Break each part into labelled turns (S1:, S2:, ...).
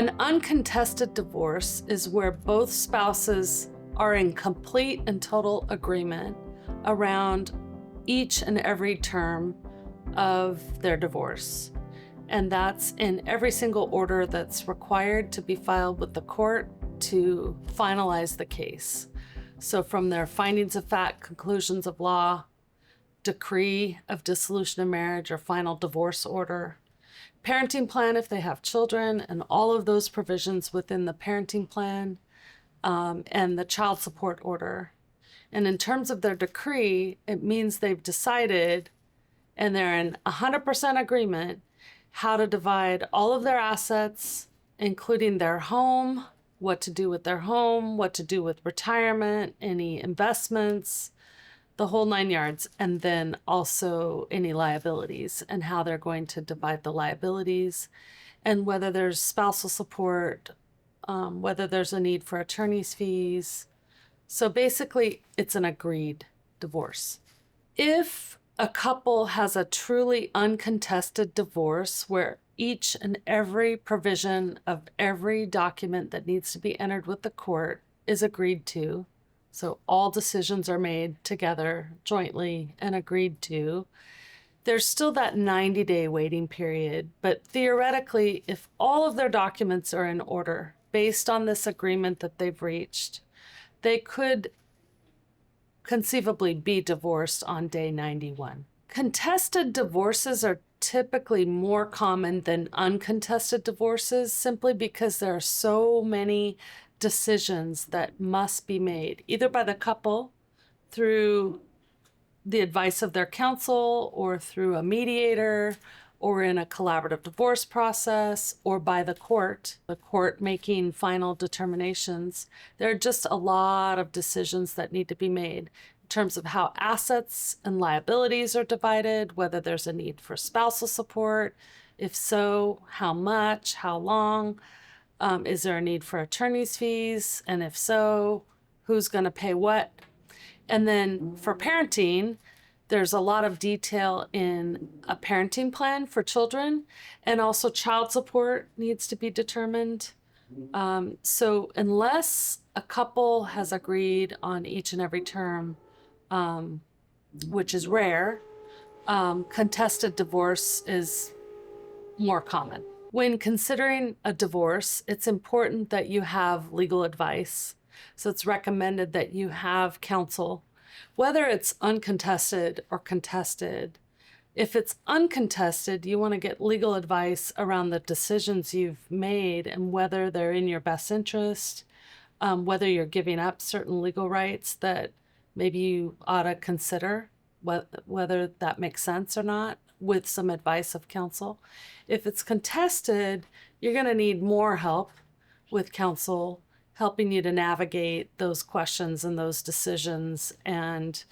S1: An uncontested divorce is where both spouses are in complete and total agreement around each and every term of their divorce. And that's in every single order that's required to be filed with the court to finalize the case. So from their findings of fact, conclusions of law, decree of dissolution of marriage or final divorce order, parenting plan if they have children, and all of those provisions within the parenting plan, and the child support order. And in terms of their decree, it means they've decided, and they're in 100% agreement, how to divide all of their assets, including their home, what to do with their home, what to do with retirement, any investments, the whole 9 yards, and then also any liabilities and how they're going to divide the liabilities, and whether there's spousal support, whether there's a need for attorney's fees. So basically, it's an agreed divorce. If a couple has a truly uncontested divorce where each and every provision of every document that needs to be entered with the court is agreed to, so all decisions are made together jointly and agreed to, there's still that 90-day waiting period. But theoretically, if all of their documents are in order based on this agreement that they've reached, they could conceivably be divorced on day 91. Contested divorces are typically more common than uncontested divorces simply because there are so many decisions that must be made, either by the couple through the advice of their counsel or through a mediator or in a collaborative divorce process or by the court making final determinations. There are just a lot of decisions that need to be made in terms of how assets and liabilities are divided, whether there's a need for spousal support, if so, how much, how long, is there a need for attorney's fees, and if so, who's going to pay what? And then for parenting, there's a lot of detail in a parenting plan for children, and also child support needs to be determined. So unless a couple has agreed on each and every term, which is rare, contested divorce is more common. When considering a divorce, it's important that you have legal advice. So it's recommended that you have counsel, whether it's uncontested or contested. If it's uncontested, you want to get legal advice around the decisions you've made and whether they're in your best interest, whether you're giving up certain legal rights that maybe you ought to consider, whether that makes sense or not, with some advice of counsel. If it's contested, you're going to need more help with counsel, helping you to navigate those questions and those decisions and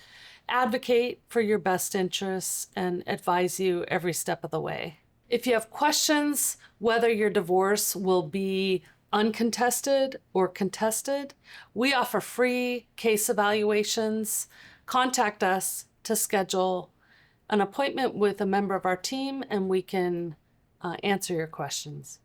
S1: advocate for your best interests and advise you every step of the way. If you have questions whether your divorce will be uncontested or contested, we offer free case evaluations. Contact us to schedule an appointment with a member of our team, and we can answer your questions.